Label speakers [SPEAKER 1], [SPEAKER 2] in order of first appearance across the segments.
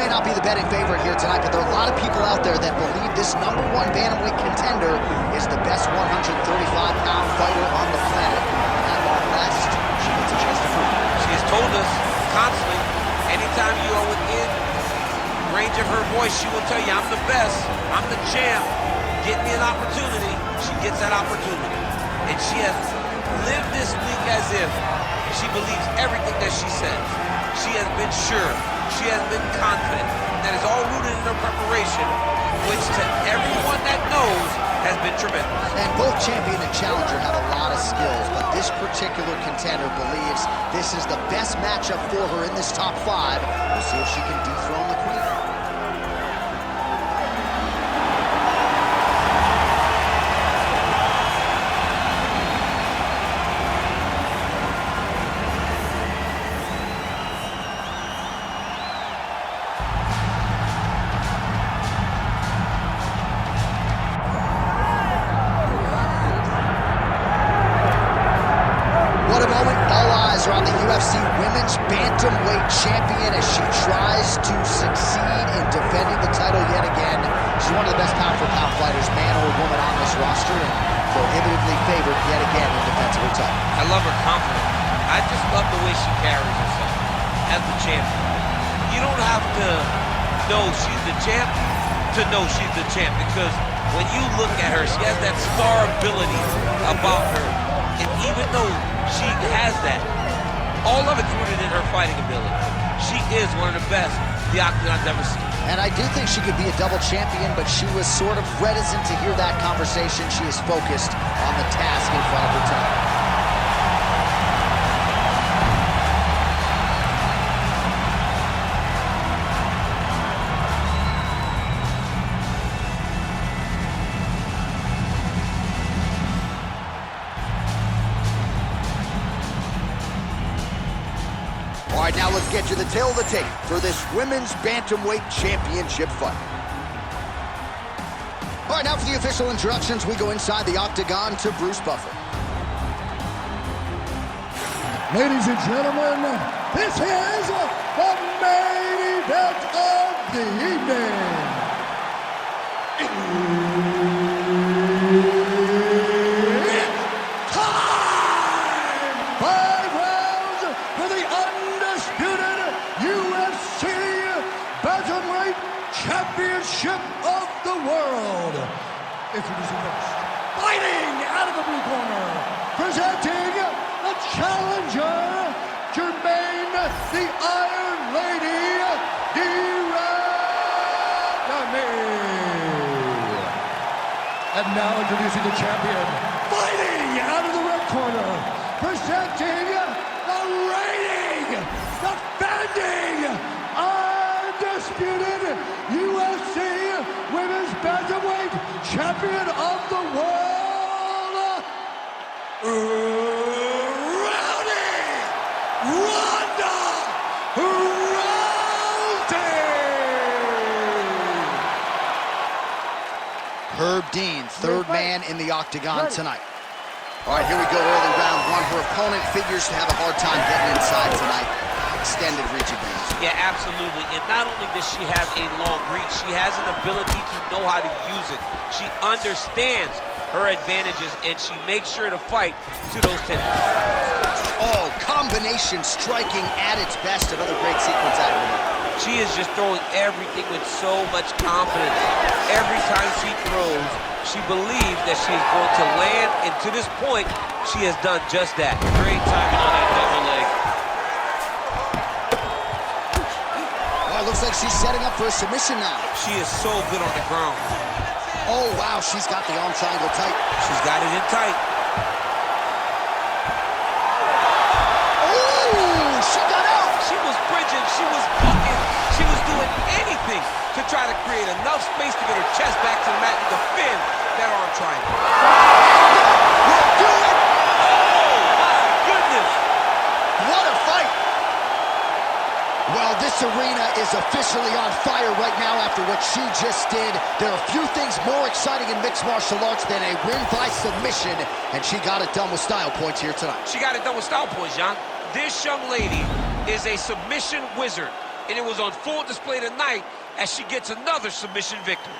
[SPEAKER 1] may not be the betting favorite here tonight, but there are a lot of people out there that believe this #1 bantamweight contender is the best 135-pound fighter on the planet. And at long last, she gets a chance to prove it.
[SPEAKER 2] She has told us constantly, anytime you are within range of her voice, she will tell you, I'm the best, I'm the champ. Get me an opportunity. She gets that opportunity. And she has lived this week as if she believes everything that she says. She has been sure. She has been confident. That is all rooted in her preparation, which to everyone that knows has been tremendous.
[SPEAKER 1] And both champion and challenger have a lot of skills, but this particular contender believes this is the best matchup for her in this top 5. We'll see if she can dethrone the queen. Are on the UFC Women's Bantamweight Champion as she tries to succeed in defending the title yet again. She's one of the best pound-for-pound fighters, man or woman, on this roster, and prohibitively favored yet again in defense of her title.
[SPEAKER 2] I love her confidence. I just love the way she carries herself as the champion. You don't have to know she's the champ to know she's the champ, because when you look at her, she has that star ability about her, and even though she has that, all of it's rooted in her fighting ability. She is one of the best the Octagon's ever seen.
[SPEAKER 1] And I do think she could be a double champion, but she was sort of reticent to hear that conversation. She is focused on the task in front of her tonight. All right, now let's get you the tail of the tape for this Women's Bantamweight Championship fight. All right, now for the official introductions, we go inside the octagon to Bruce Buffer.
[SPEAKER 3] Ladies and gentlemen, this is the main event of the evening. It's time! 5 rounds for the undisputed UFC Bantamweight Championship of the world. Introducing first, fighting out of the blue corner, presenting the challenger, Jermaine the Iron Lady, And now introducing the champion, fighting out of the red corner, presenting the reigning, defending, undisputed UFC Women's Bantamweight Champion of the World, Ronda Rousey!
[SPEAKER 1] Herb Dean, third man in the octagon tonight. All right, here we go, early round 1. Her opponent figures to have a hard time getting inside tonight. Extended reach advantage.
[SPEAKER 2] Yeah, absolutely. And not only does she have a long reach, she has an ability to know how to use it. She understands her advantages, and she makes sure to fight to those tendencies.
[SPEAKER 1] Oh, combination striking at its best. Another great sequence out of her.
[SPEAKER 2] She is just throwing everything with so much confidence. Every time she throws, she believes that she is going to land, and to this point, she has done just that. Great timing on that double leg.
[SPEAKER 1] Oh, it looks like she's setting up for a submission now.
[SPEAKER 2] She is so good on the ground.
[SPEAKER 1] Oh, wow, she's got the arm triangle tight.
[SPEAKER 2] She's got it in tight.
[SPEAKER 1] Oh, she got out.
[SPEAKER 2] She was bridging, she was bucking, she was doing anything to try to create enough space to get her chest back to the mat and defend that arm triangle.
[SPEAKER 1] We'll do it.
[SPEAKER 2] Oh, my goodness.
[SPEAKER 1] What a fight. Well, this arena is officially on fire right now after what she just did. There are few things more exciting in mixed martial arts than a win by submission, and she got it done with style points here tonight.
[SPEAKER 2] She got it done with style points, John. This young lady is a submission wizard. and it was on full display tonight as she gets another submission victory.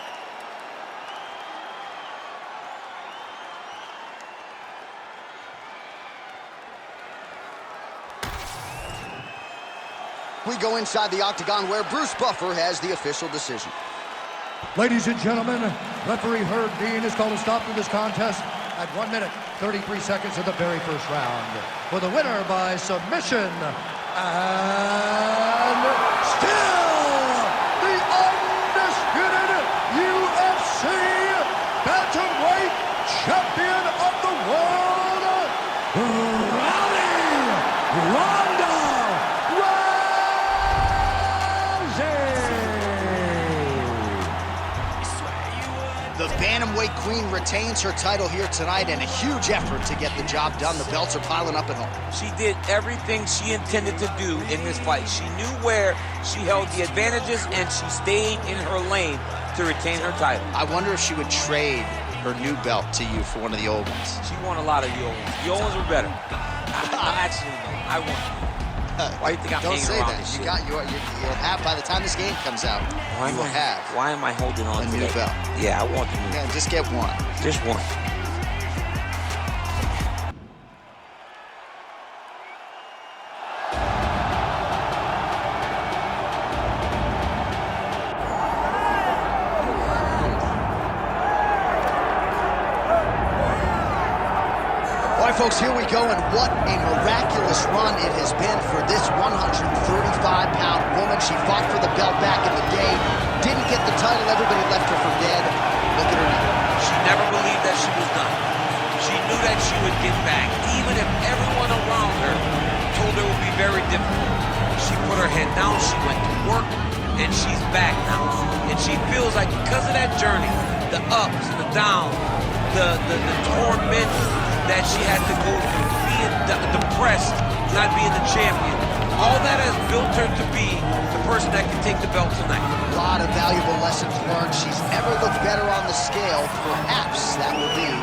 [SPEAKER 1] We go inside the octagon where Bruce Buffer has the official decision.
[SPEAKER 3] Ladies and gentlemen, referee Herb Dean has called a stop to this contest at 1 minute, 33 seconds of the very first round. For the winner by submission, and still the undisputed UFC Bantamweight Champion of the world, Ronda
[SPEAKER 1] The Bantamweight Queen retains her title here tonight in a huge effort to get the job done. The belts are piling up at home.
[SPEAKER 2] She did everything she intended to do in this fight. She knew where she held the advantages, and she stayed in her lane to retain her title.
[SPEAKER 1] I wonder if she would trade her new belt to you for one of the old ones.
[SPEAKER 2] She won a lot of the old ones. The old ones were better. Actually, no, I won. Why do you think I'm hanging around this shit?
[SPEAKER 1] You'll have, by the time this game comes out, you will have
[SPEAKER 2] Why am I holding on
[SPEAKER 1] a
[SPEAKER 2] to
[SPEAKER 1] new
[SPEAKER 2] that?
[SPEAKER 1] belt.
[SPEAKER 2] Yeah, I want the new
[SPEAKER 1] Yeah, just get one.
[SPEAKER 2] Just one.
[SPEAKER 1] All right, folks, here we go, and what a miraculous run it has been for this 135-pound woman. She fought for the belt back in the day, didn't get the title, everybody left her for dead. Look at her now.
[SPEAKER 2] She never believed that she was done. She knew that she would get back, even if everyone around her told her it would be very difficult. She put her head down, she went to work, and she's back now. And she feels like because of that journey, the ups and the downs, the torment that she had to go through, being depressed, not being the champion, all that has built her to be the person that can take the belt tonight.
[SPEAKER 1] A lot of valuable lessons learned. She's never looked better on the scale. Perhaps that will be an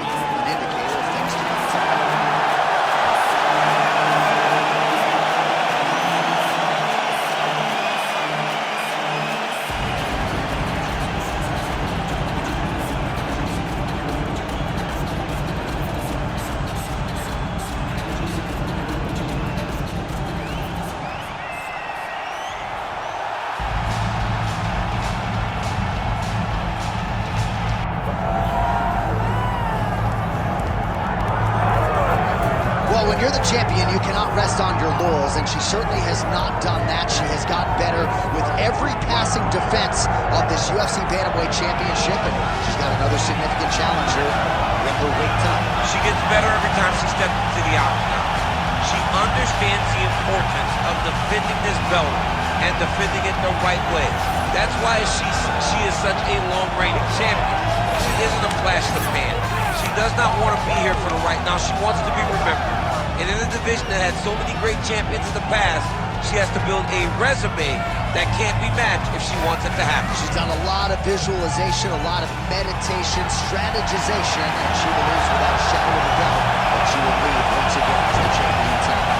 [SPEAKER 1] indicator of things to come. When you're the champion, you cannot rest on your laurels, and she certainly has not done that. She has gotten better with every passing defense of this UFC Bantamweight Championship, and she's got another significant challenger in her weight tonight.
[SPEAKER 2] She gets better every time she steps into the octagon. She understands the importance of defending this belt and defending it the right way. That's why she is such a long-reigning champion. She isn't a flash in the pan. She does not want to be here for the right now. She wants to be remembered. And in a division that had so many great champions in the past, she has to build a resume that can't be matched if she wants it to happen.
[SPEAKER 1] She's done a lot of visualization, a lot of meditation, strategization, and she believes without a shadow of a doubt that she will lead once again as the champion tonight.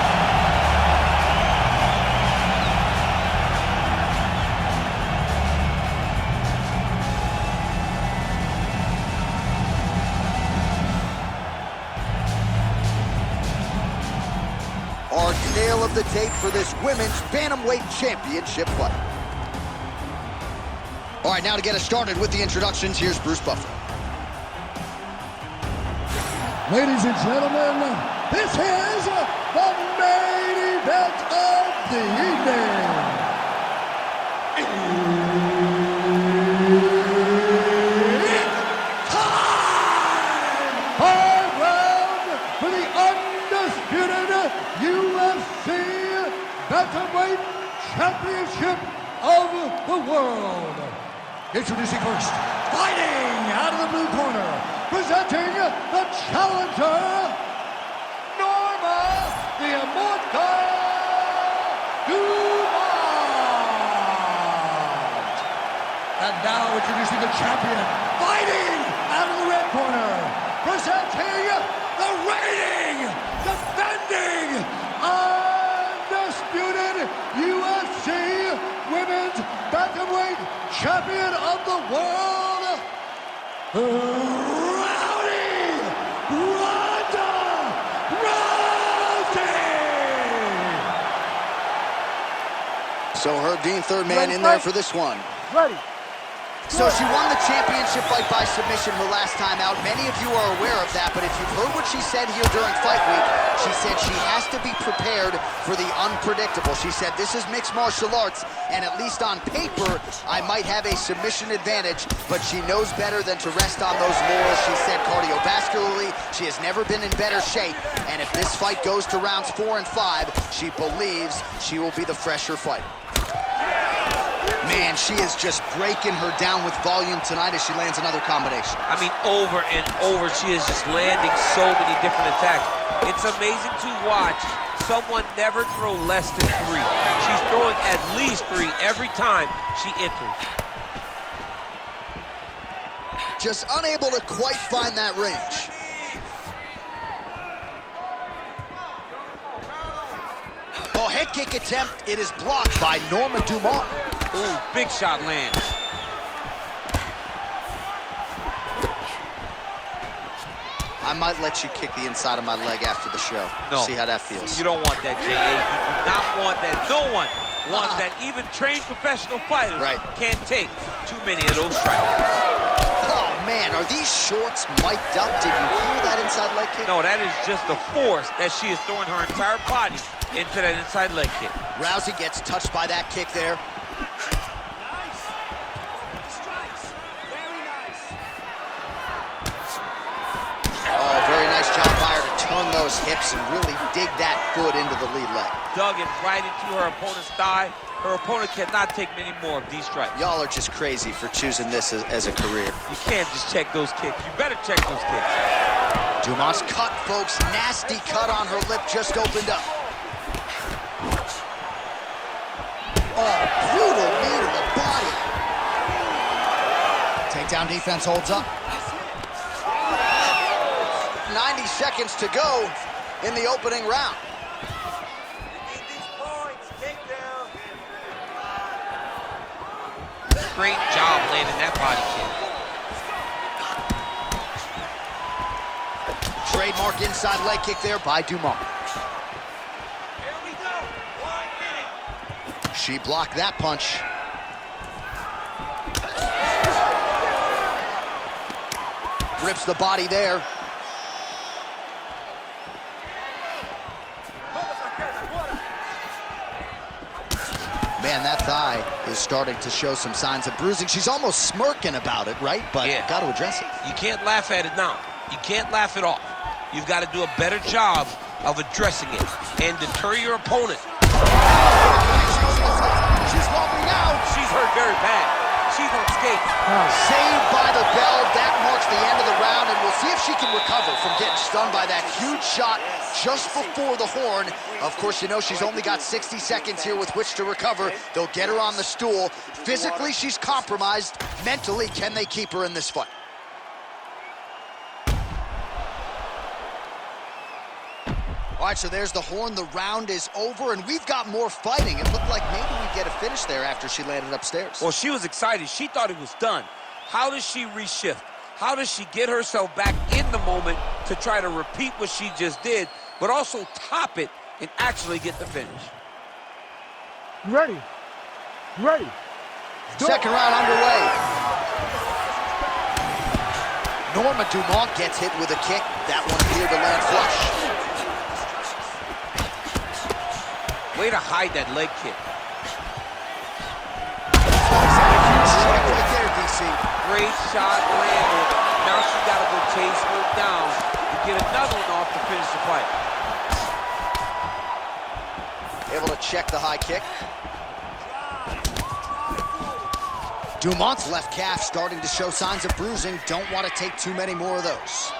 [SPEAKER 1] Our tale of the tape for this women's Bantamweight Championship fight. All right, now to get us started with the introductions, here's Bruce Buffer.
[SPEAKER 3] Ladies and gentlemen, this is the main event of the evening. It's time! 5 rounds for the undisputed UFC Bantamweight Championship of the world. Introducing first, fighting out of the blue corner, presenting the challenger, Norma Dumont. And now introducing the champion, fighting out of the red corner, presenting the reigning, defending, undisputed UFC Bantamweight Champion of the World, Ronda Rousey!
[SPEAKER 1] So Herb Dean, third man in there for this one.
[SPEAKER 4] Ready.
[SPEAKER 1] So she won the championship fight by submission her last time out. Many of you are aware of that, but if you've heard what she said here during fight week, she said she has to be prepared for the unpredictable. She said, this is mixed martial arts, and at least on paper, I might have a submission advantage, but she knows better than to rest on those laurels. She said cardiovascularly, she has never been in better shape, and if this fight goes to rounds 4 and 5, she believes she will be the fresher fighter. Man, she is just breaking her down with volume tonight as she lands another combination.
[SPEAKER 2] I mean, over and over, she is just landing so many different attacks. It's amazing to watch someone never throw less than 3. She's throwing at least 3 every time she enters.
[SPEAKER 1] Just unable to quite find that range. Oh, head kick attempt. It is blocked by Norma Dumont.
[SPEAKER 2] Ooh, big shot lands.
[SPEAKER 1] I might let you kick the inside of my leg after the show.
[SPEAKER 2] No.
[SPEAKER 1] See how that feels.
[SPEAKER 2] You don't want that, J.A. You do not want that. No one wants that. Even trained professional fighters can't take too many of those strikes.
[SPEAKER 1] Oh, man, are these shorts mic'd up? Did you hear that inside leg kick?
[SPEAKER 2] No, that is just the force that she is throwing her entire body into that inside leg kick.
[SPEAKER 1] Rousey gets touched by that kick there. Oh, very nice job by her to turn those hips and really dig that foot into the lead leg.
[SPEAKER 2] Dug it right into her opponent's thigh. Her opponent cannot take many more of these strikes.
[SPEAKER 1] Y'all are just crazy for choosing this as a career.
[SPEAKER 2] You can't just check those kicks. You better check those kicks.
[SPEAKER 1] Dumont's cut, folks. Nasty cut on her lip just opened up. Oh, brutal knee to the body. Takedown defense holds up. 90 seconds to go in the opening round.
[SPEAKER 2] Great job landing that body kick.
[SPEAKER 1] Trademark inside leg kick there by Dumont.
[SPEAKER 2] Here we go. 1 minute.
[SPEAKER 1] She blocked that punch. Rips the body there. Man, that thigh is starting to show some signs of bruising. She's almost smirking about it, right? But got to address it.
[SPEAKER 2] You can't laugh at it now. You can't laugh it off. You've got to do a better job of addressing it and deter your opponent.
[SPEAKER 1] She's wobbling out.
[SPEAKER 2] She's hurt very bad. She's on skates.
[SPEAKER 1] Saved by the bell. That marks the end of the round, and we'll see if she can recover from getting stunned by that huge shot just before the horn. Of course, you know she's only got 60 seconds here with which to recover. They'll get her on the stool. Physically, she's compromised. Mentally, can they keep her in this fight? All right, so there's the horn. The round is over, and we've got more fighting. It looked like maybe we'd get a finish there after she landed upstairs.
[SPEAKER 2] Well, she was excited. She thought it was done. How does she reshift? How does she get herself back in the moment to try to repeat what she just did, but also top it and actually get the finish?
[SPEAKER 4] You ready? You ready?
[SPEAKER 1] Second round underway. Norma Dumont gets hit with a kick. That one appeared to land flush.
[SPEAKER 2] Way to hide that leg kick.
[SPEAKER 1] Strike right there, DC.
[SPEAKER 2] Great shot landed. Now she got to go chase her down to get another one off to finish the fight.
[SPEAKER 1] Able to check the high kick. Dumont's left calf starting to show signs of bruising. Don't want to take too many more of those.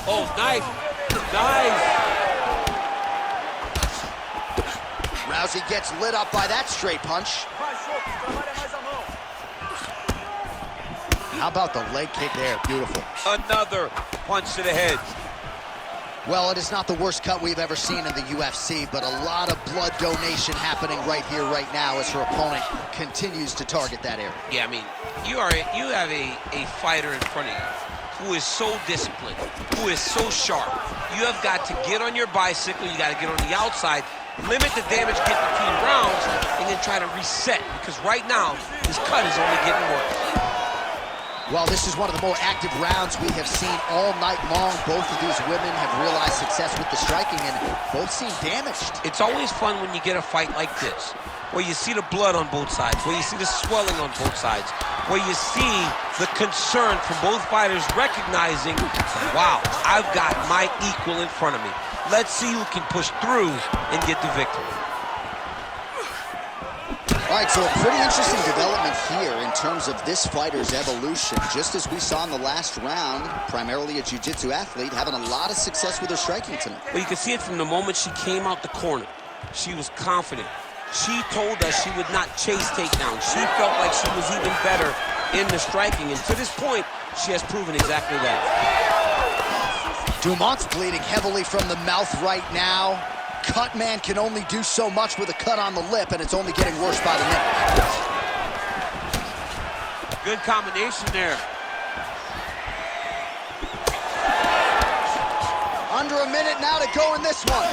[SPEAKER 2] Oh, nice. Nice.
[SPEAKER 1] Rousey gets lit up by that straight punch. How about the leg kick there? Beautiful.
[SPEAKER 2] Another punch to the head.
[SPEAKER 1] Well, it is not the worst cut we've ever seen in the UFC, but a lot of blood donation happening right here, right now, as her opponent continues to target that area.
[SPEAKER 2] Yeah, I mean, you have a fighter in front of you who is so disciplined, who is so sharp. You have got to get on your bicycle, you got to get on the outside, limit the damage get between rounds, and then try to reset, because right now, this cut is only getting worse.
[SPEAKER 1] Well, this is one of the more active rounds we have seen all night long. Both of these women have realized success with the striking, and both seem damaged.
[SPEAKER 2] It's always fun when you get a fight like this, where you see the blood on both sides, where you see the swelling on both sides, where you see the concern from both fighters recognizing, wow, I've got my equal in front of me. Let's see who can push through and get the victory.
[SPEAKER 1] All right, so a pretty interesting development here in terms of this fighter's evolution. Just as we saw in the last round, primarily a jiu-jitsu athlete, having a lot of success with her striking tonight.
[SPEAKER 2] Well, you can see it from the moment she came out the corner. She was confident. She told us she would not chase takedowns. She felt like she was even better in the striking, and to this point, she has proven exactly that.
[SPEAKER 1] Dumont's bleeding heavily from the mouth right now. Cut man can only do so much with a cut on the lip, and it's only getting worse by the minute.
[SPEAKER 2] Good combination there.
[SPEAKER 1] Under a minute now to go in this one.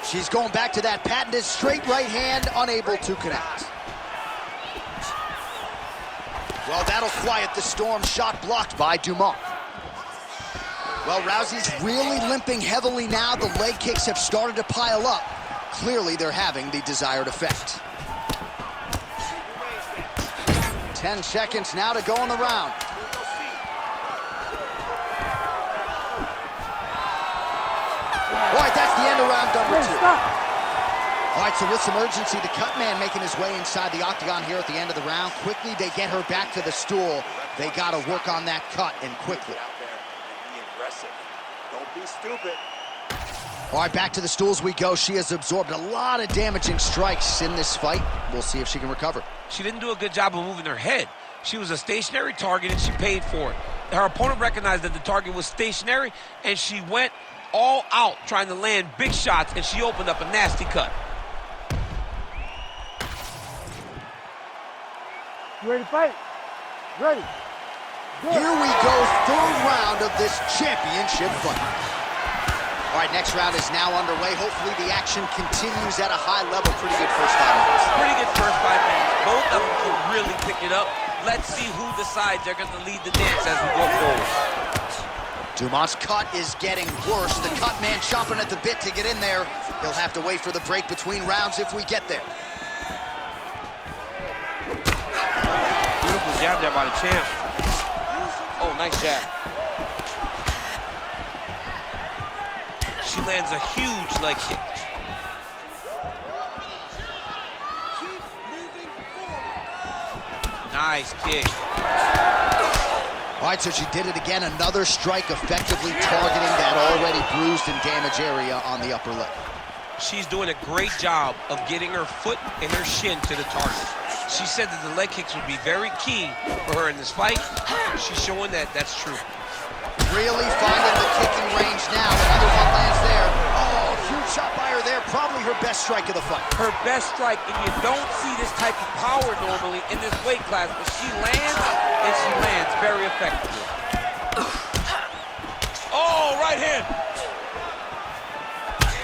[SPEAKER 1] She's going back to that patented straight right hand, unable to connect. Well, that'll quiet the storm. Shot blocked by Dumont. Well, Rousey's really limping heavily now. The leg kicks have started to pile up. Clearly, they're having the desired effect. 10 seconds now to go in the round. All right, that's the end of round number 2. All right, so with some urgency, the cut man making his way inside the octagon here at the end of the round. Quickly, they get her back to the stool. They got to work on that cut, and quickly.
[SPEAKER 4] Don't be stupid.
[SPEAKER 1] All right, back to the stools we go. She has absorbed a lot of damaging strikes in this fight. We'll see if she can recover.
[SPEAKER 2] She didn't do a good job of moving her head. She was a stationary target, and she paid for it. Her opponent recognized that the target was stationary, and she went all out trying to land big shots, and she opened up a nasty cut.
[SPEAKER 4] You ready to fight? Ready. Good.
[SPEAKER 1] Here we go, third round of this championship fight. All right, next round is now underway. Hopefully the action continues at a high level. Pretty good first 5 minutes.
[SPEAKER 2] Pretty good first 5 minutes. Both of them can really pick it up. Let's see who decides they're going to lead the dance as we go forward.
[SPEAKER 1] Dumont's cut is getting worse. The cut man chomping at the bit to get in there. He'll have to wait for the break between rounds if we get there.
[SPEAKER 2] Beautiful jab there by the champ. Oh, nice jab. She lands a huge leg kick. Nice kick.
[SPEAKER 1] All right, so she did it again. Another strike effectively targeting that already bruised and damaged area on the upper leg.
[SPEAKER 2] She's doing a great job of getting her foot and her shin to the target. She said that the leg kicks would be very key for her in this fight. She's showing that that's true.
[SPEAKER 1] Really finding the kicking range now. Another one lands there. Oh, huge shot by her there. Probably her best strike of the fight.
[SPEAKER 2] Her best strike, and you don't see this type of power normally in this weight class, but she lands, and she lands very effectively. Oh, right hand.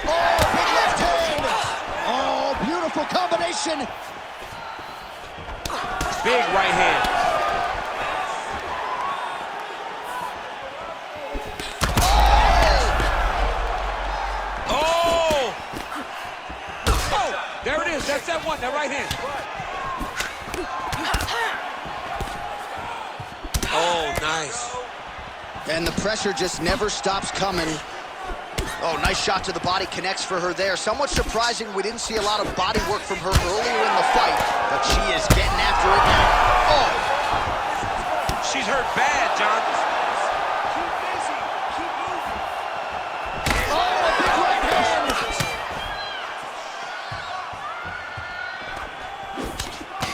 [SPEAKER 1] Oh, big left hand. Oh, beautiful combination.
[SPEAKER 2] Big right hand. Oh! Oh! There it is. That's that one. That right hand. Oh, nice.
[SPEAKER 1] And the pressure just never stops coming. Oh, nice shot to the body, connects for her there. Somewhat surprising, we didn't see a lot of body work from her earlier in the fight, but she is getting after it now. Oh!
[SPEAKER 2] She's hurt bad, John.
[SPEAKER 1] Oh, big right hand!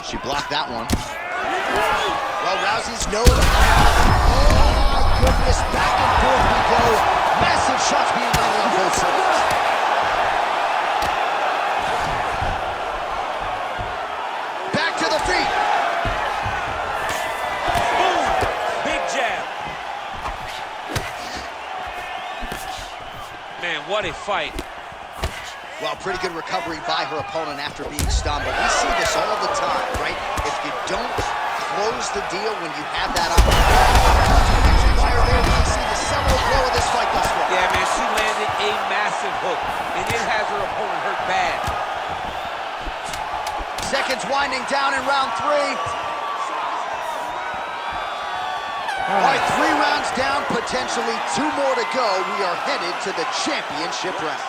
[SPEAKER 1] She blocked that one. Well, Rousey's no... Oh, my goodness, back and forth we go. Massive shots being landed on both sides. Back to the feet.
[SPEAKER 2] Boom! Big jab. Man, what a fight.
[SPEAKER 1] Well, pretty good recovery by her opponent after being stunned, but we see this all the time, right? If you don't close the deal when you have that opportunity, fire there, we see the seminal blow of this fight thus far.
[SPEAKER 2] Yeah, man, she landed a massive hook, and it has her opponent hurt bad.
[SPEAKER 1] Seconds winding down in round 3. All right, 3 rounds down, potentially 2 more to go. We are headed to the championship rounds.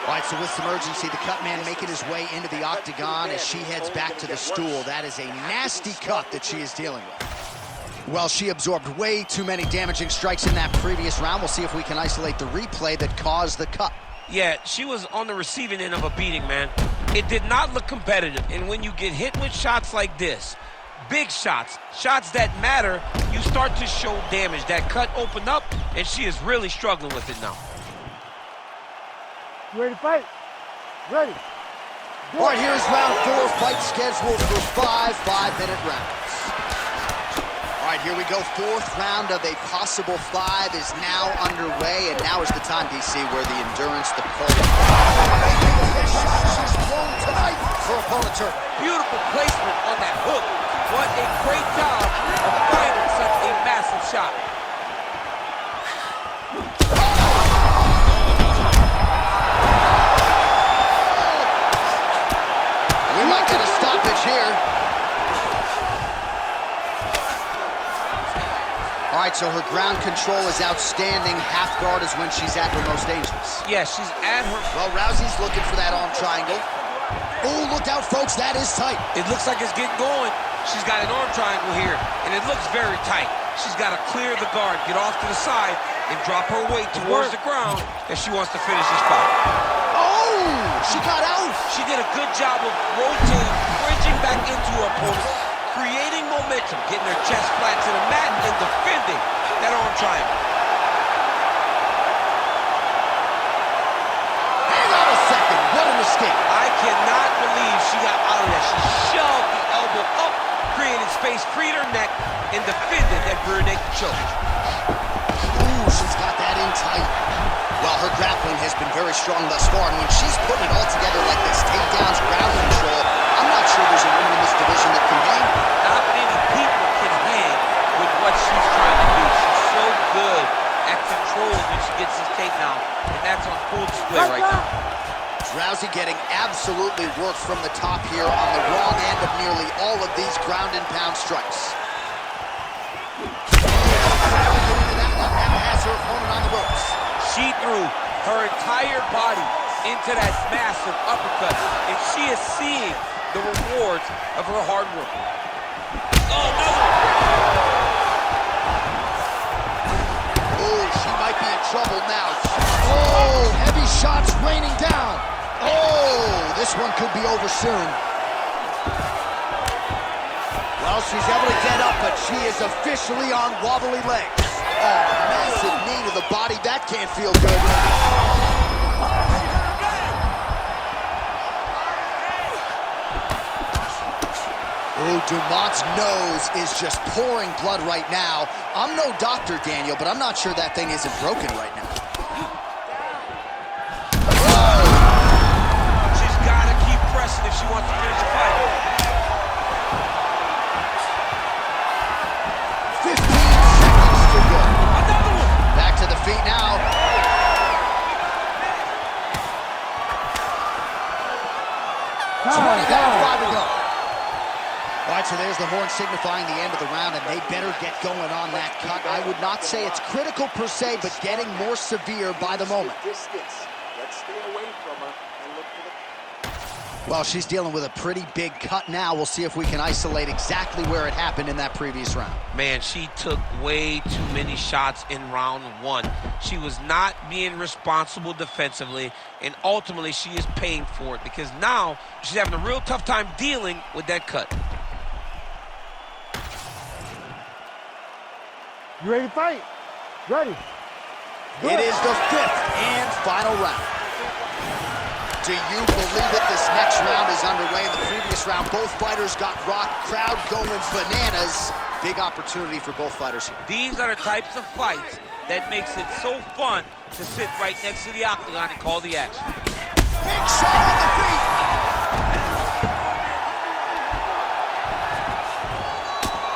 [SPEAKER 1] All right, so with some urgency, the cut man making his way into the octagon as she heads back to the stool. That is a nasty cut that she is dealing with. Well, she absorbed way too many damaging strikes in that previous round. We'll see if we can isolate the replay that caused the cut.
[SPEAKER 2] Yeah, she was on the receiving end of a beating, man. It did not look competitive, and when you get hit with shots like this, big shots, shots that matter, you start to show damage. That cut opened up, and she is really struggling with it now.
[SPEAKER 4] You ready to fight? Ready.
[SPEAKER 1] All right, here's round 4, fight scheduled for 5 5-minute rounds. All right, here we go. 4th round of a possible 5 is now underway, and now is the time, DC, where the endurance, the pull. She's thrown tonight. Her opponent's hurt.
[SPEAKER 2] Beautiful placement on that hook. What a great job of finding such a massive shot.
[SPEAKER 1] We might get a stoppage here. All right, so her ground control is outstanding. Half guard is when she's at her most dangerous.
[SPEAKER 2] Yeah, she's at her...
[SPEAKER 1] Well, Rousey's looking for that arm triangle. Oh, look out, folks. That is tight.
[SPEAKER 2] It looks like it's getting going. She's got an arm triangle here, and it looks very tight. She's got to clear the guard, get off to the side, and drop her weight towards the ground if she wants to finish this fight.
[SPEAKER 1] Oh, she got out.
[SPEAKER 2] She did a good job of rotating, bridging back into her opponent, creating momentum, getting her chest flat to the mat, and defending that arm triangle.
[SPEAKER 1] Hang on a second. What an escape.
[SPEAKER 2] I cannot believe she got out of that. She shoved the elbow up, created space, freed her neck, and defended that rear naked choke.
[SPEAKER 1] Ooh, she's got that in tight. Well, her grappling has been very strong thus far, and when she's putting it all together like this, takedowns, ground control, I'm not sure there's a woman in this division that can hang.
[SPEAKER 2] Not many people can hang with what she's trying to do. She's so good at controlling when she gets this takedown, and that's on full display right now.
[SPEAKER 1] Rousey getting absolutely worked from the top here on the wrong end of nearly all of these ground and pound strikes. Has her opponent on the ropes.
[SPEAKER 2] She threw her entire body into that massive uppercut, and she is seeing the rewards of her hard work. Oh, no!
[SPEAKER 1] Oh, she might be in trouble now. Oh, heavy shots raining down. Oh, this one could be over soon. Well, she's able to get up, but she is officially on wobbly legs. Oh, massive knee to the body. That can't feel good. Oh, Dumont's nose is just pouring blood right now. I'm no doctor, Daniel, but I'm not sure that thing isn't broken right now.
[SPEAKER 2] She's got to keep pressing if she wants to finish the fight.
[SPEAKER 1] 15 seconds to go.
[SPEAKER 2] Another one!
[SPEAKER 1] Back to the feet now. 20 down, 5 to go. All right, so there's the horn signifying the end of the round, and they better get going on that cut. I would not say it's critical per se, but getting more severe by the moment.
[SPEAKER 5] Let's stay away from her and look for the...
[SPEAKER 1] Well, she's dealing with a pretty big cut now. We'll see if we can isolate exactly where it happened in that previous round.
[SPEAKER 2] Man, she took way too many shots in round 1. She was not being responsible defensively, and ultimately she is paying for it because now she's having a real tough time dealing with that cut.
[SPEAKER 4] You ready to fight? Ready.
[SPEAKER 1] It is the 5th and final round. Do you believe it? This next round is underway. In the previous round, both fighters got rocked. Crowd going bananas. Big opportunity for both fighters here.
[SPEAKER 2] These are the types of fights that makes it so fun to sit right next to the octagon and call the action.
[SPEAKER 1] Big shot on the feet.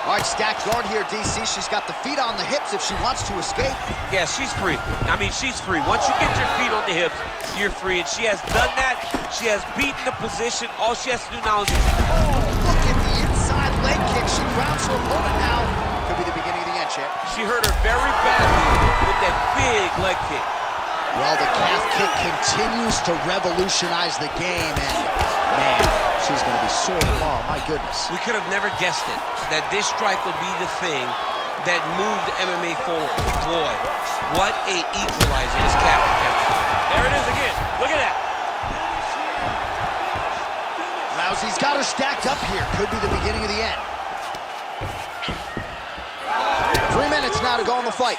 [SPEAKER 1] All right, stacked guard here, DC. She's got the feet on the hips if she wants to escape.
[SPEAKER 2] Yeah, she's free. I mean, she's free. Once you get your feet on the hips, you're free. And she has done that. She has beaten the position. All she has to do now is...
[SPEAKER 1] Oh, look at the inside leg kick. She grounds her opponent now. Could be the beginning of the end, champ.
[SPEAKER 2] She hurt her very badly with that big leg kick.
[SPEAKER 1] Well, the calf kick continues to revolutionize the game, and man, she's going to be sore tomorrow. My goodness.
[SPEAKER 2] We could have never guessed it, that this strike would be the thing that moved MMA forward. Boy, what a equalizer this calf kick. There it is again. Look at that.
[SPEAKER 1] Rousey's got her stacked up here. Could be the beginning of the end. 3 minutes now to go in the fight.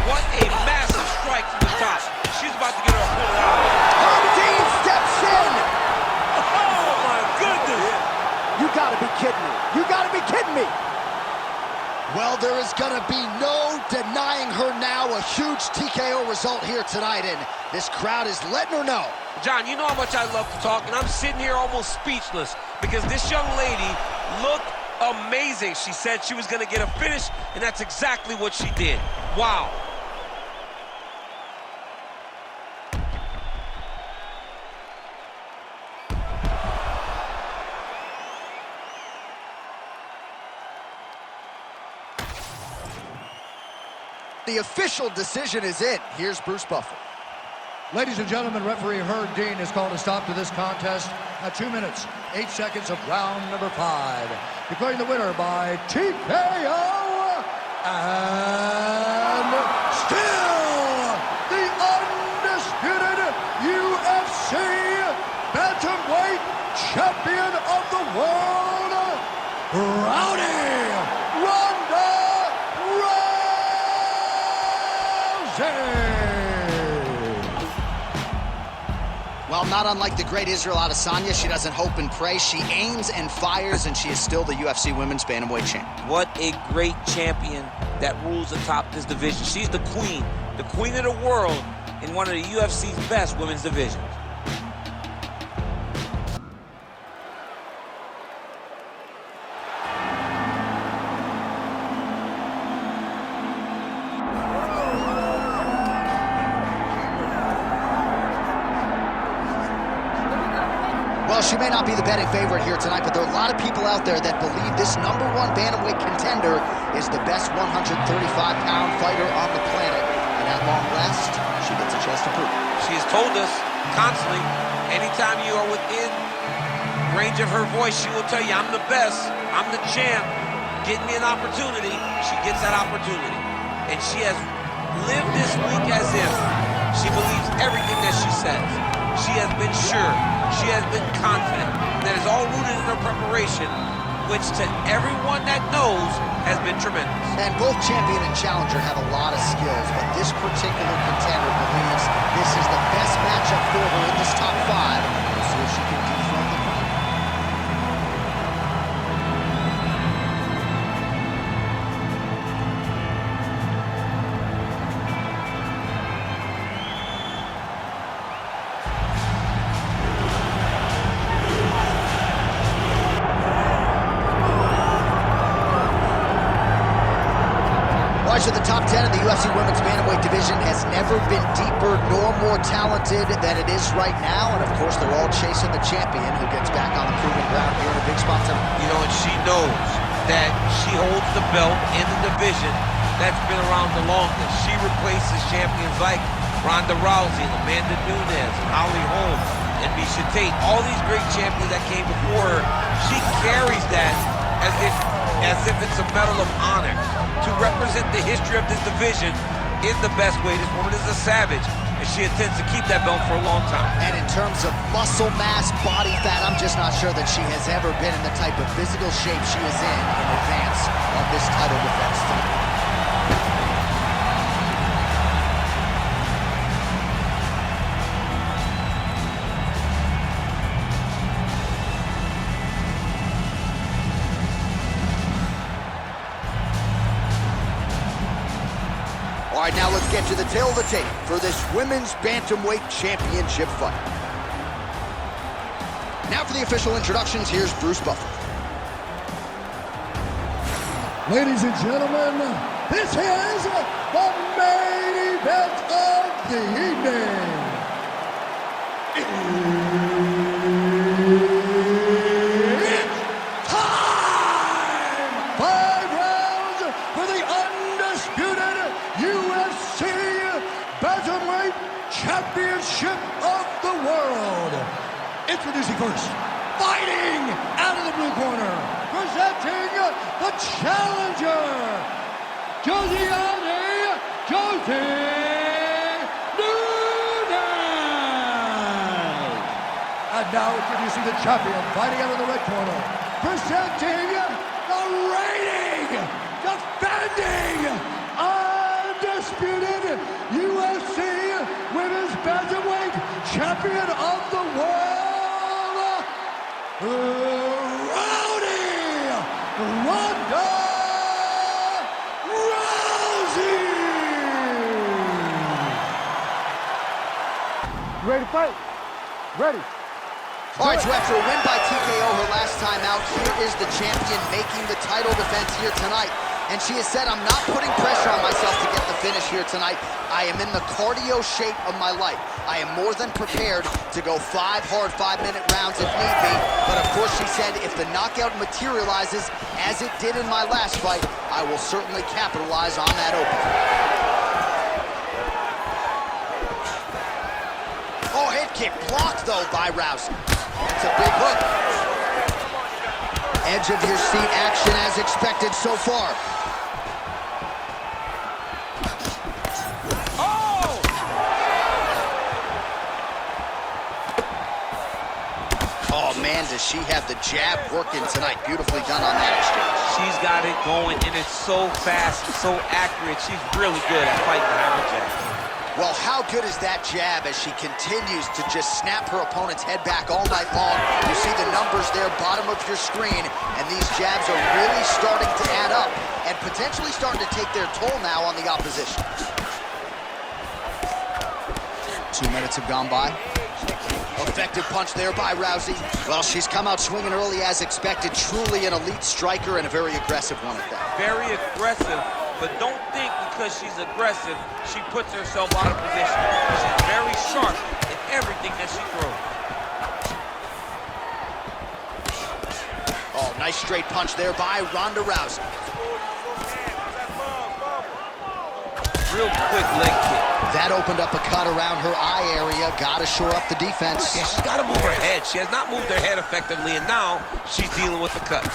[SPEAKER 2] What a massive strike from the top. She's about to get her opponent out of there.
[SPEAKER 1] Dean steps in.
[SPEAKER 2] Oh, my goodness.
[SPEAKER 4] You gotta be kidding me. You gotta be kidding me.
[SPEAKER 1] Well, there is going to be no denying her now. A huge TKO result here tonight, and this crowd is letting her know.
[SPEAKER 2] John, you know how much I love to talk, and I'm sitting here almost speechless because this young lady looked amazing. She said she was going to get a finish, and that's exactly what she did. Wow.
[SPEAKER 1] The official decision is in. Here's Bruce Buffer.
[SPEAKER 3] Ladies and gentlemen, referee Herb Dean has called a stop to this contest at 2 minutes, 8 seconds of round number 5. Declaring the winner by TKO, and still the undisputed UFC Bantamweight Champion of the world, Ronda Rousey.
[SPEAKER 1] Well, not unlike the great Israel Adesanya, she doesn't hope and pray. She aims and fires, and she is still the UFC Women's Bantamweight Champ.
[SPEAKER 2] What a great champion that rules atop this division. She's the queen of the world in one of the UFC's best women's divisions.
[SPEAKER 1] Well, she may not be the betting favorite here tonight, but there are a lot of people out there that believe this #1 bantamweight contender is the best 135-pound fighter on the planet. And at long last, she gets a chance to prove it.
[SPEAKER 2] She has told us constantly, anytime you are within range of her voice, she will tell you, I'm the best, I'm the champ, get me an opportunity. She gets that opportunity. And she has lived this week as if she believes everything that she says. She has been sure, she has been confident. That is all rooted in her preparation, which to everyone that knows has been tremendous.
[SPEAKER 1] And both champion and challenger have a lot of skills, but this particular contender believes this is the best matchup for her in this top 5. We'll see if she can dethrone the crown. To the top 10 of the UFC Women's Bantamweight division has never been deeper nor more talented than it is right now. And of course, they're all chasing the champion who gets back on the proving ground here in a big spot tonight.
[SPEAKER 2] You know, and she knows that she holds the belt in the division that's been around the longest. She replaces champions like Ronda Rousey, Amanda Nunes, Holly Holm, and Miesha Tate. All these great champions that came before her, she carries that as if it's a medal of honor. To represent the history of this division is the best way. This woman is a savage, and she intends to keep that belt for a long time.
[SPEAKER 1] And in terms of muscle mass, body fat, I'm just not sure that she has ever been in the type of physical shape she is in advance of this title defense tonight. All right, now let's get to the tail of the tape for this Women's Bantamweight Championship fight. Now for the official introductions, here's Bruce Buffer.
[SPEAKER 3] Ladies and gentlemen, this is the main event of the evening. It's time! 5 rounds for the undisputed UFC Bantamweight Championship of the world. Introducing first, fighting out of the blue corner, presenting the challenger, Josiane Nunez. And now introducing the champion, fighting out of the red corner, presenting the reigning, defending, undisputed UFC Women's Bantamweight Champion of the World, Ronda Rousey!
[SPEAKER 4] Ready to fight? Ready.
[SPEAKER 1] All right, so after a win by TKO her last time out, here is the champion making the title defense here tonight. And she has said, I'm not putting pressure on myself to get the finish here tonight. I am in the cardio shape of my life. I am more than prepared to go 5 hard 5-minute rounds if need be. But of course, she said, if the knockout materializes as it did in my last fight, I will certainly capitalize on that opening. Oh, head kick blocked, though, by Rousey. That's a big hook. Edge of your seat action as expected so far. Oh, man, does she have the jab working tonight. Beautifully done on that exchange.
[SPEAKER 2] She's got it going, and it's so fast, so accurate. She's really good at fighting the hammer jab.
[SPEAKER 1] Well, how good is that jab as she continues to just snap her opponent's head back all night long? You see the numbers there, bottom of your screen, and these jabs are really starting to add up and potentially starting to take their toll now on the opposition. 2 minutes have gone by. Effective punch there by Rousey. Well, she's come out swinging early as expected. Truly an elite striker and a very aggressive one at that. Very
[SPEAKER 2] aggressive, but don't think because she's aggressive, she puts herself out of position. She's very sharp in everything that she throws.
[SPEAKER 1] Oh, nice straight punch there by Ronda Rousey.
[SPEAKER 2] Real quick leg kick.
[SPEAKER 1] That opened up a cut around her eye area. Got to shore up the defense.
[SPEAKER 2] Yeah, she's got to move her head. She has not moved her head effectively, and now she's dealing with the cuts.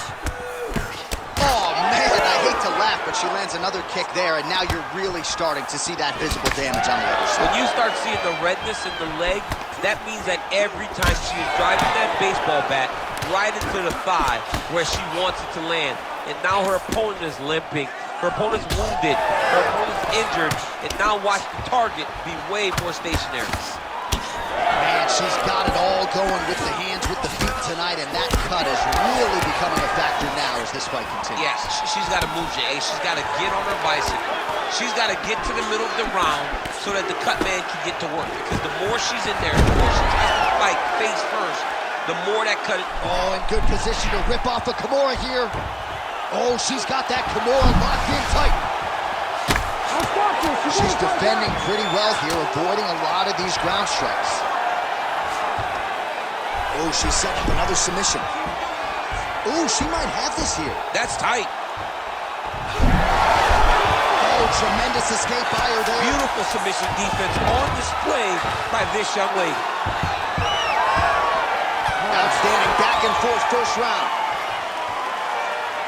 [SPEAKER 1] Oh, man, I hate to laugh, but she lands another kick there, and now you're really starting to see that visible damage on the other side.
[SPEAKER 2] When you start seeing the redness in the leg, that means that every time she is driving that baseball bat right into the thigh where she wants it to land, and now her opponent is limping. Her opponent's wounded, her opponent's injured, and now watch the target be way more stationary.
[SPEAKER 1] Man, she's got it all going with the hands, with the feet tonight, and that cut is really becoming a factor now as this fight continues.
[SPEAKER 2] Yes, she's got to move, Jay. She's got to get on her bicycle. She's got to get to the middle of the round so that the cut man can get to work. Because the more she's in there, the more she tries to fight face first, the more that cut...
[SPEAKER 1] Oh, in good position to rip off a Kimura here. Oh, she's got that Kimura locked in tight. She's defending pretty well here, avoiding a lot of these ground strikes. Oh, she's setting up another submission. Oh, she might have this here.
[SPEAKER 2] That's tight.
[SPEAKER 1] Oh, tremendous escape by her there.
[SPEAKER 2] Beautiful submission defense on display by this young lady.
[SPEAKER 1] Outstanding back and forth first round.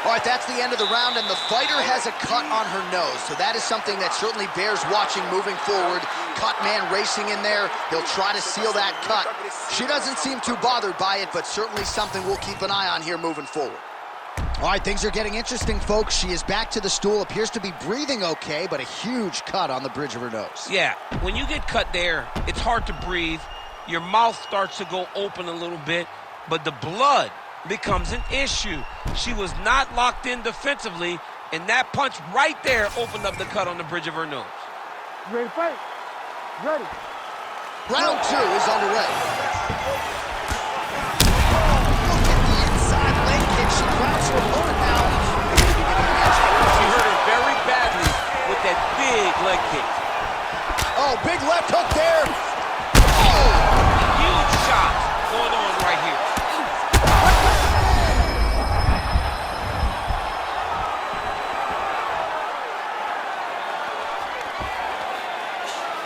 [SPEAKER 1] All right, that's the end of the round, and the fighter has a cut on her nose, so that is something that certainly bears watching moving forward. Cut man racing in there. He'll try to seal that cut. She doesn't seem too bothered by it, but certainly something we'll keep an eye on here moving forward. All right, things are getting interesting, folks. She is back to the stool, appears to be breathing okay, but a huge cut on the bridge of her nose.
[SPEAKER 2] Yeah, when you get cut there, it's hard to breathe. Your mouth starts to go open a little bit, but the blood becomes an issue. She was not locked in defensively, and that punch right there opened up the cut on the bridge of her nose.
[SPEAKER 4] You ready to fight? Ready.
[SPEAKER 1] Round 2 is underway. Look at the inside leg kick. She grabs her opponent now.
[SPEAKER 2] She hurt her very badly with that big leg kick.
[SPEAKER 1] Oh, big left hook there.
[SPEAKER 2] Huge shots going on right here.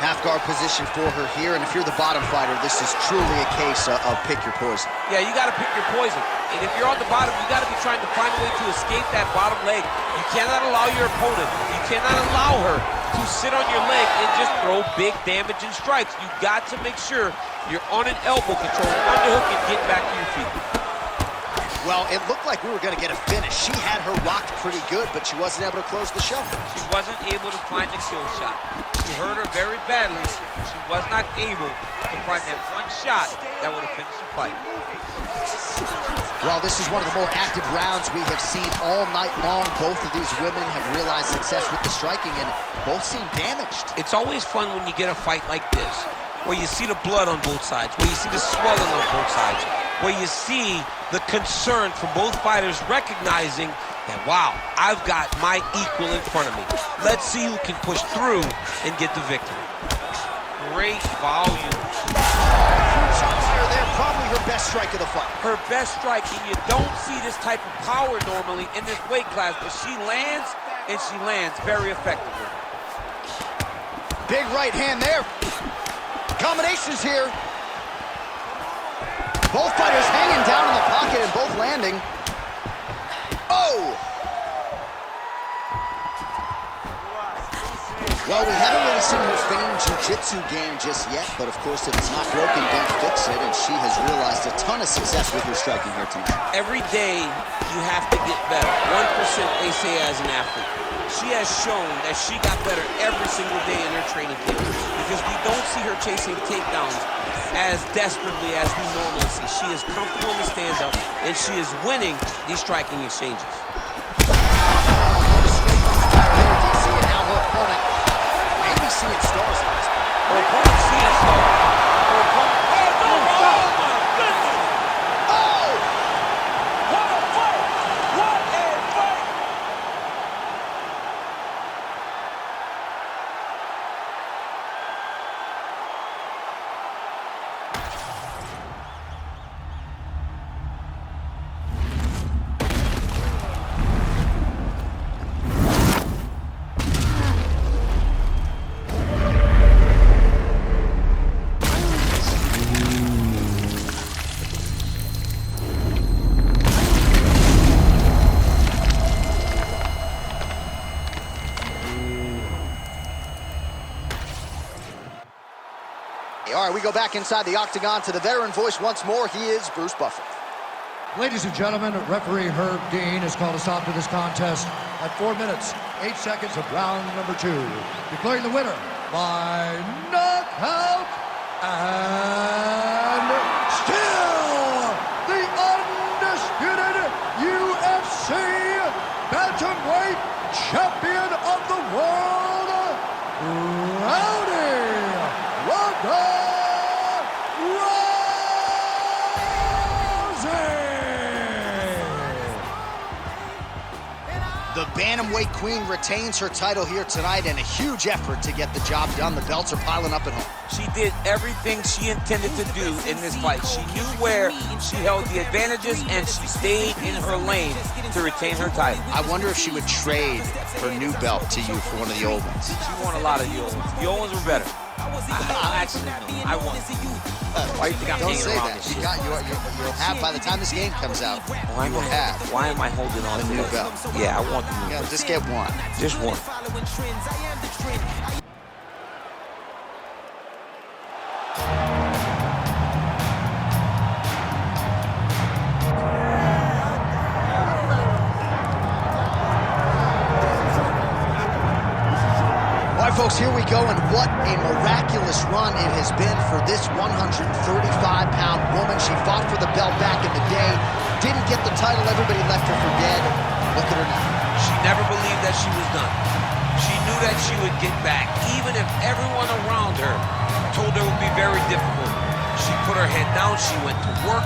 [SPEAKER 1] Half guard position for her here, and if you're the bottom fighter, this is truly a case of pick your poison.
[SPEAKER 2] Yeah, you got to pick your poison. And if you're on the bottom, you got to be trying to find a way to escape that bottom leg. You cannot allow your opponent, you cannot allow her to sit on your leg and just throw big damaging strikes. You got to make sure you're on an elbow control, underhook, and get back to your feet.
[SPEAKER 1] Well, it looked like we were going to get a finish. She had her rocked pretty good, but she wasn't able to close the show.
[SPEAKER 2] She wasn't able to find the kill shot. She hurt her very badly. She was not able to find that one shot that would have finished the fight.
[SPEAKER 1] Well, this is one of the more active rounds we have seen all night long. Both of these women have realized success with the striking, and both seem damaged.
[SPEAKER 2] It's always fun when you get a fight like this, where you see the blood on both sides, where you see the swelling on both sides, where you see the concern from both fighters recognizing that, wow, I've got my equal in front of me. Let's see who can push through and get the victory. Great volume.
[SPEAKER 1] Huge fire there, probably her best strike of the fight.
[SPEAKER 2] Her best strike, and you don't see this type of power normally in this weight class, but she lands, and she lands very effectively.
[SPEAKER 1] Big right hand there. Combinations here. Both fighters hanging down in the pocket and both landing. Oh! Well, we haven't really seen her famed jiu-jitsu game just yet, but of course, if it's not broken, don't fix it, and she has realized a ton of success with her striking here tonight.
[SPEAKER 2] Every day, you have to get better. 1%, they say, as an athlete. She has shown that she got better every single day in her training camp, because we don't see her chasing takedowns as desperately as we normally see. She is comfortable in the stand-up, and she is winning these striking exchanges.
[SPEAKER 1] Now her opponent maybe seeing stars.
[SPEAKER 2] Her opponent seeing stars. Her opponent... Oh, my goodness!
[SPEAKER 1] Oh!
[SPEAKER 2] What a fight! What a fight!
[SPEAKER 1] All right, we go back inside the octagon to the veteran voice once more. He is Bruce Buffer.
[SPEAKER 3] Ladies and gentlemen, referee Herb Dean has called a stop to this contest at 4 minutes, 8 seconds of round number 2. Declaring the winner by knockout and still the undisputed UFC Bantamweight Champion of the world, Ronda
[SPEAKER 1] The Bantamweight Queen retains her title here tonight in a huge effort to get the job done. The belts are piling up at home.
[SPEAKER 2] She did everything she intended to do in this fight. She knew where she held the advantages, and she stayed in her lane to retain her title.
[SPEAKER 1] I wonder if she would trade her new belt to you for one of the old ones.
[SPEAKER 2] She won a lot of the old ones. The old ones were better. Actually, no, I won. Why do you think I'm
[SPEAKER 1] Don't
[SPEAKER 2] hanging
[SPEAKER 1] say
[SPEAKER 2] around
[SPEAKER 1] that.
[SPEAKER 2] this?
[SPEAKER 1] You'll have, by the time this game comes out, you will have
[SPEAKER 2] Why am I holding on
[SPEAKER 1] the
[SPEAKER 2] to
[SPEAKER 1] new
[SPEAKER 2] it?
[SPEAKER 1] belt.
[SPEAKER 2] Yeah, I want the new
[SPEAKER 1] Yeah,
[SPEAKER 2] belt.
[SPEAKER 1] just get one.
[SPEAKER 2] Just one.
[SPEAKER 1] All right, folks, here we go, and what a miraculous run it has been for this 135-pound woman. She fought for the belt back in the day, didn't get the title, everybody left her for dead. Look at her now.
[SPEAKER 2] She never believed that she was done. She knew that she would get back, even if everyone around her told her it would be very difficult. She put her head down, she went to work,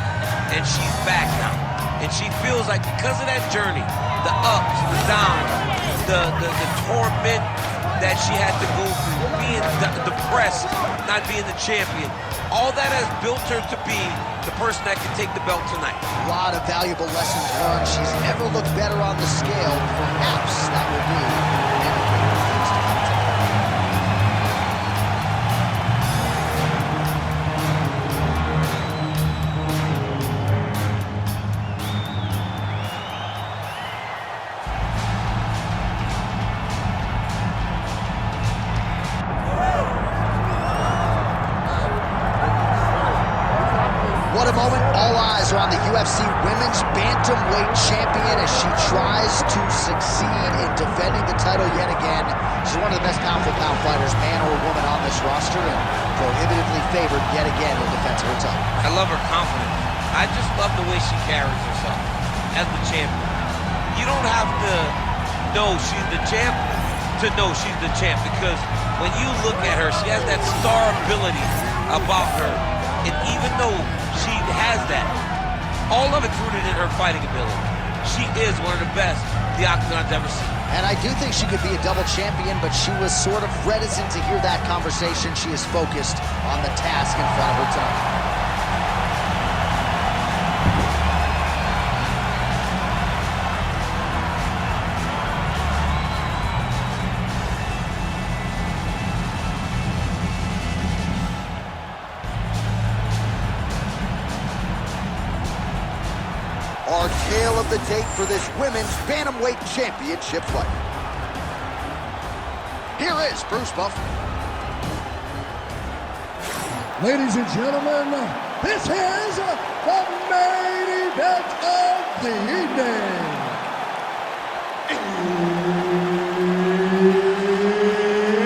[SPEAKER 2] and she's back now. And she feels like because of that journey, the ups, the downs, the torment that she had to go through, being depressed, not being the champion, all that has built her to be the person that can take the belt tonight.
[SPEAKER 1] A lot of valuable lessons learned. She's never looked better on the scale. Perhaps that will be indicator of things to come tonight. What a moment. All eyes are on the UFC Women's Bantamweight Champion as she tries to succeed in defending the title yet again. She's one of the best pound-for-pound fighters, man or woman, on this roster, and prohibitively favored yet again in defense of her title.
[SPEAKER 2] I love her confidence. I just love the way she carries herself as the champion. You don't have to know she's the champ to know she's the champ, because when you look at her, she has that star ability about her. And even though she has that, all of it's rooted in her fighting ability. She is one of the best the Octagon's ever seen.
[SPEAKER 1] And I do think she could be a double champion, but she was sort of reticent to hear that conversation. She is focused on the task in front of her tonight. Our tale of the tape for this Women's Bantamweight Championship fight. Here is Bruce Buffer.
[SPEAKER 3] Ladies and gentlemen, this is the main event of the evening.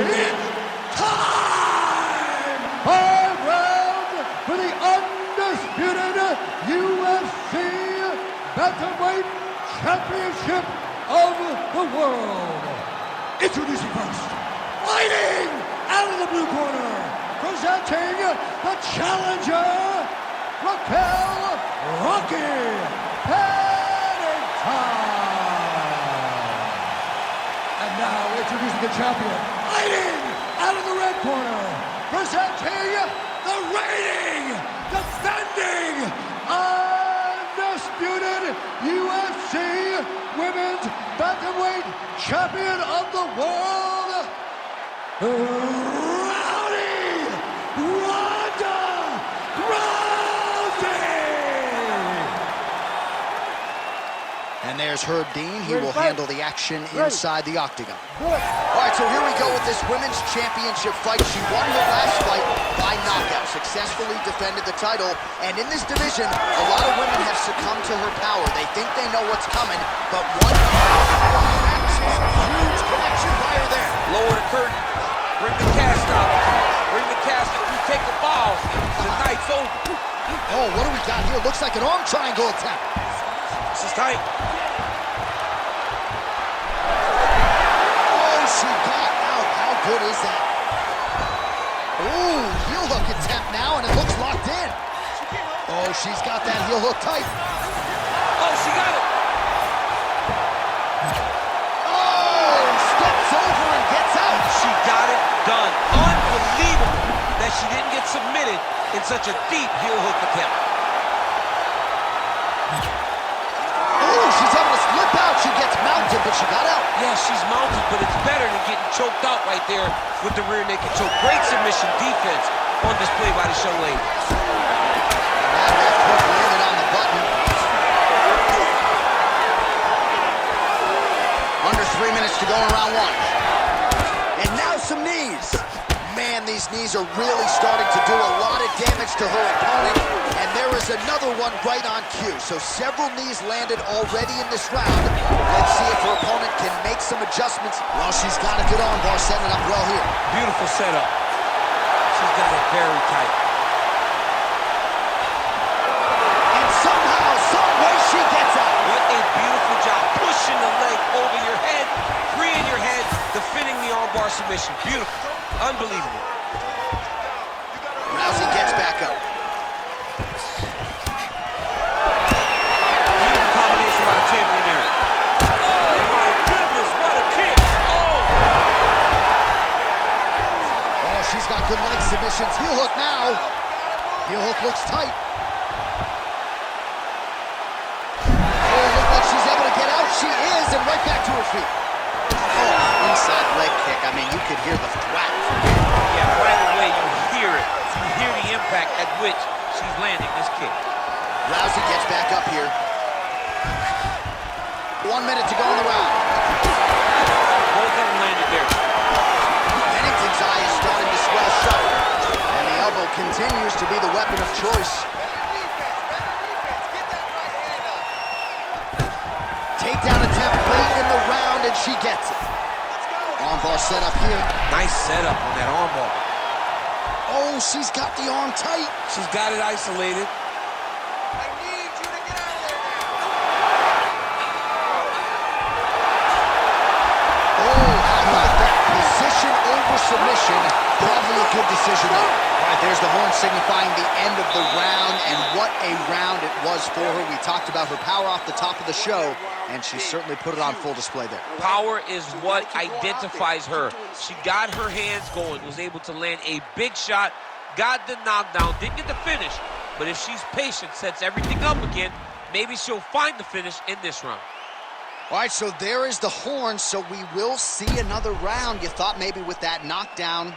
[SPEAKER 3] It's time! 5 rounds for the undisputed UFC Bantamweight Championship of the world. Introducing first, fighting out of the blue corner, presenting the challenger, Raquel Rocky Pennington. And now introducing the champion, fighting out of the red corner, presenting the reigning, defending, undisputed UFC Women's Bantamweight Champion of the world, Ronda Rousey!
[SPEAKER 1] And there's Herb Dean. He will handle the action inside the octagon. All right, so here we go with this Women's Championship fight. She won her last fight by knockout, successfully defended the title. And in this division, a lot of women have succumbed to her power. They think they know what's coming, but one huge connection by her there.
[SPEAKER 2] Lower the curtain, bring the cast out, bring the cast out, you take the ball, the night's over.
[SPEAKER 1] Oh, what do we got here? Looks like an arm triangle attack.
[SPEAKER 2] This is tight.
[SPEAKER 1] Oh, she got out. How good is that? Ooh, heel hook attempt now, and it looks locked in. Oh, she's got that heel hook tight.
[SPEAKER 2] Oh, she got it.
[SPEAKER 1] Oh, steps over and gets out.
[SPEAKER 2] She got it done. Unbelievable that she didn't get submitted in such a deep heel hook attempt.
[SPEAKER 1] Oh, she's able to slip out. She gets mounted, but she got out.
[SPEAKER 2] Yeah, she's mounted, but it's better than getting choked out right there with the rear naked choke. Great submission defense on display by the show lady.
[SPEAKER 1] That left hook landed on the button. Under 3 minutes to go in round one. And now some knees. Man, these knees are really starting to do a lot of damage to her opponent. And there is another one right on cue. So several knees landed already in this round. Let's see if her opponent can make some adjustments. Well, she's got a good arm bar setting up well here.
[SPEAKER 2] Beautiful setup. She's got it very tight.
[SPEAKER 1] And somehow, some way she gets out.
[SPEAKER 2] What a beautiful job pushing the leg over your head, freeing your head, defending the submission. Beautiful. Unbelievable.
[SPEAKER 1] Rousey gets back up.
[SPEAKER 2] Beautiful combination by the champion there. Oh, my goodness, what a kick.
[SPEAKER 1] Oh, she's got good leg submissions. Heel hook now. Heel hook looks tight. Oh, look like she's able to get out. She is, and right back to her feet. Oh, inside leg kick. I mean, you could hear the thwack.
[SPEAKER 2] Yeah, right away you hear it. You hear the impact at which she's landing this kick.
[SPEAKER 1] Rousey gets back up here. 1 minute to go in the round.
[SPEAKER 2] Both of them landed there.
[SPEAKER 1] Pennington's eye is starting to swell shut. And the elbow continues to be the weapon of choice. Takedown attempt late in the round, and she gets it. Armbar set up here.
[SPEAKER 2] Nice setup on that armbar.
[SPEAKER 1] Oh, she's got the arm tight.
[SPEAKER 2] She's got it isolated.
[SPEAKER 1] Oh, how about that? Position over submission. Probably a good decision there. All right, there's the horn signifying the end of the round, and what a round it was for her. We talked about her power off the top of the show, and she certainly put it on full display there.
[SPEAKER 2] Power is what identifies her. She got her hands going, was able to land a big shot, got the knockdown, didn't get the finish, but if she's patient, sets everything up again, maybe she'll find the finish in this round.
[SPEAKER 1] All right, so there is the horn, so we will see another round. You thought maybe with that knockdown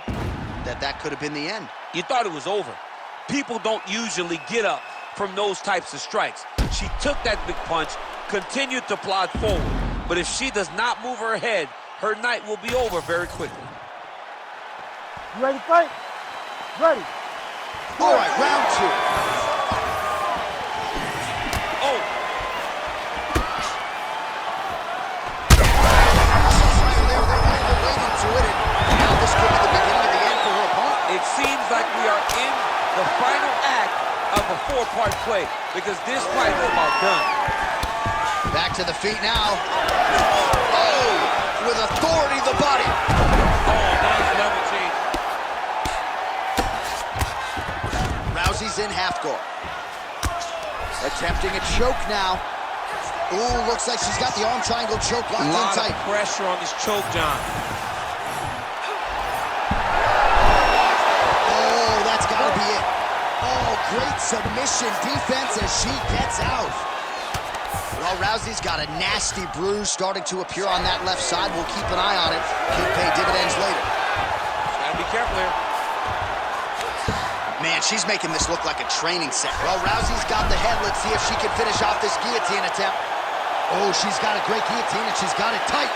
[SPEAKER 1] that could have been the end.
[SPEAKER 2] You thought it was over. People don't usually get up from those types of strikes. She took that big punch, continued to plod forward, but if she does not move her head, her night will be over very quickly.
[SPEAKER 4] You ready to fight? Ready.
[SPEAKER 1] All right, round two.
[SPEAKER 2] Oh,
[SPEAKER 1] They're waiting to it, and now this could be the beginning of the end for her opponent.
[SPEAKER 2] it seems like we are in the final act of a four-part play because this fight is about done.
[SPEAKER 1] Back to the feet now. Oh, with authority, the body.
[SPEAKER 2] Oh, nice level change.
[SPEAKER 1] Rousey's in half guard. Attempting a choke now. Ooh, looks like she's got the arm triangle choke locked in
[SPEAKER 2] A lot
[SPEAKER 1] tight.
[SPEAKER 2] of pressure on this choke, John.
[SPEAKER 1] Oh, that's got to be it. Oh, great submission defense as she gets out. Well, Rousey's got a nasty bruise starting to appear on that left side. We'll keep an eye on it. Could pay dividends later.
[SPEAKER 2] Gotta be careful here.
[SPEAKER 1] Man, she's making this look like a training set. Well, Rousey's got the head. Let's see if she can finish off this guillotine attempt. Oh, she's got a great guillotine, and she's got it tight.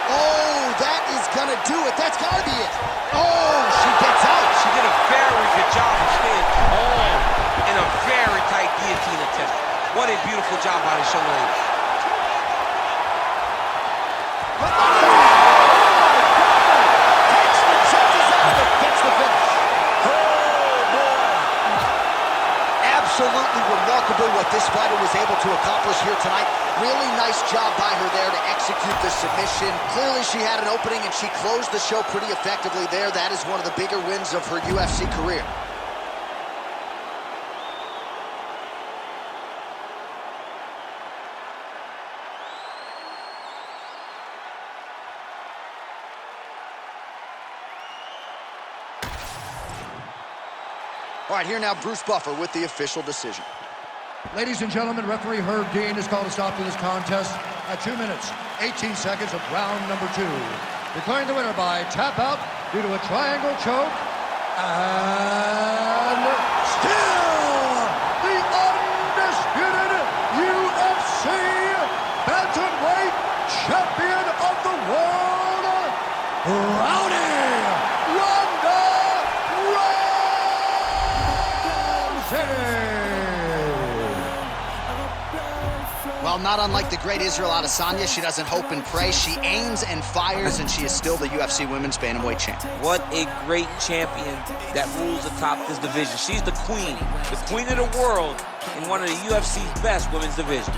[SPEAKER 1] Oh, that is gonna do it. That's gotta be it. Oh, she gets out.
[SPEAKER 2] She did a very good job of staying calm in a very tight guillotine attempt. What a beautiful job by the show lady.
[SPEAKER 1] Takes the judges out and gets the finish. Oh, boy. Absolutely remarkable what this fighter was able to accomplish here tonight. Really nice job by her there to execute the submission. Clearly she had an opening and she closed the show pretty effectively there. That is one of the bigger wins of her UFC career. All right, here now Bruce Buffer with the official decision.
[SPEAKER 3] Ladies and gentlemen, referee Herb Dean has called a stop to this contest at 2 minutes, 18 seconds of round number 2. Declaring the winner by tap out due to a triangle choke. And still the undisputed UFC Bantamweight Champion of the world, Ronda Rousey.
[SPEAKER 1] Well, not unlike the great Israel Adesanya, she doesn't hope and pray. She aims and fires, and she is still the UFC Women's Bantamweight Champion.
[SPEAKER 2] What a great champion that rules atop this division. She's the queen of the world in one of the UFC's best women's divisions.